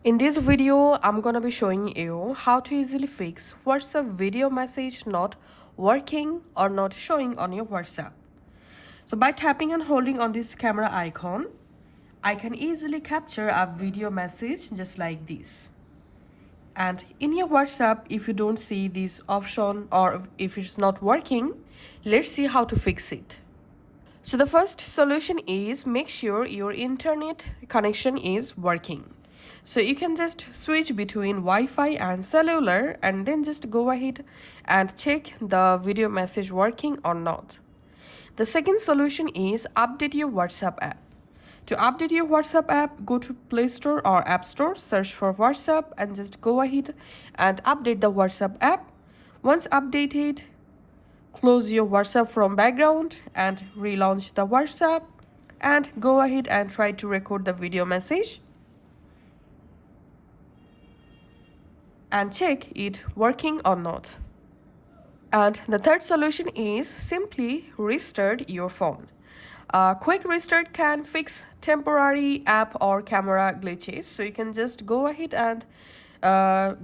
In this video, I'm gonna be showing you how to easily fix WhatsApp video message not working or not showing on your WhatsApp. So by tapping and holding on this camera icon, I can easily capture a video message just like this. And in your WhatsApp, if you don't see this option or if it's not working, let's see how to fix it. So the first solution is make sure your internet connection is working. So you can just switch between Wi-Fi and cellular and then just go ahead and check the video message working or not. The second solution is update your WhatsApp app. To update your WhatsApp app, go to Play Store or App Store, search for WhatsApp and just go ahead and update the WhatsApp app. Once updated, close your WhatsApp from background and relaunch the WhatsApp and go ahead and try to record the video message and check it working or not. And the third solution is simply restart your phone. A quick restart can fix temporary app or camera glitches. So you can just go ahead and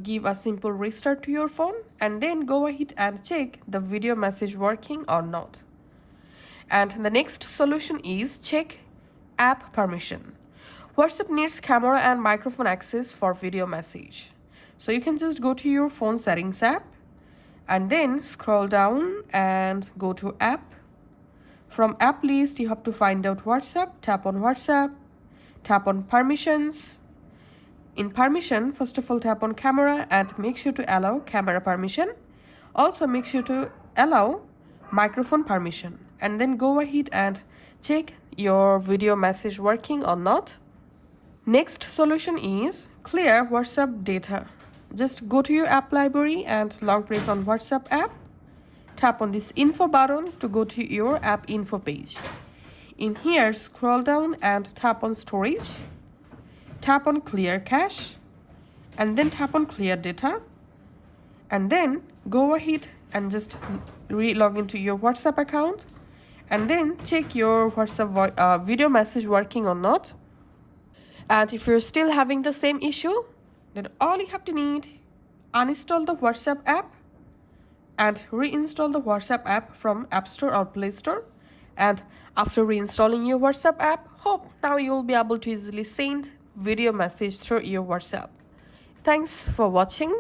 give a simple restart to your phone and then go ahead and check the video message working or not. And the next solution is check app permission. WhatsApp needs camera and microphone access for video message. So you can just go to your phone settings app and then scroll down and go to app. From app list, you have to find out WhatsApp, tap on WhatsApp, tap on permissions. In permission, first of all, tap on camera and make sure to allow camera permission. Also, make sure to allow microphone permission and then go ahead and check your video message working or not. Next solution is clear WhatsApp data. Just go to your app library and long press on WhatsApp app. Tap on this info button to go to your app info page. In here, scroll down and tap on storage. Tap on clear cache and then tap on clear data. And then go ahead and just re-log into your WhatsApp account and then check your WhatsApp video message working or not. And if you're still having the same issue, then all you have to need, uninstall the WhatsApp app and reinstall the WhatsApp app from App Store or Play Store. And after reinstalling your WhatsApp app, hope now you'll be able to easily send video message through your WhatsApp. Thanks for watching.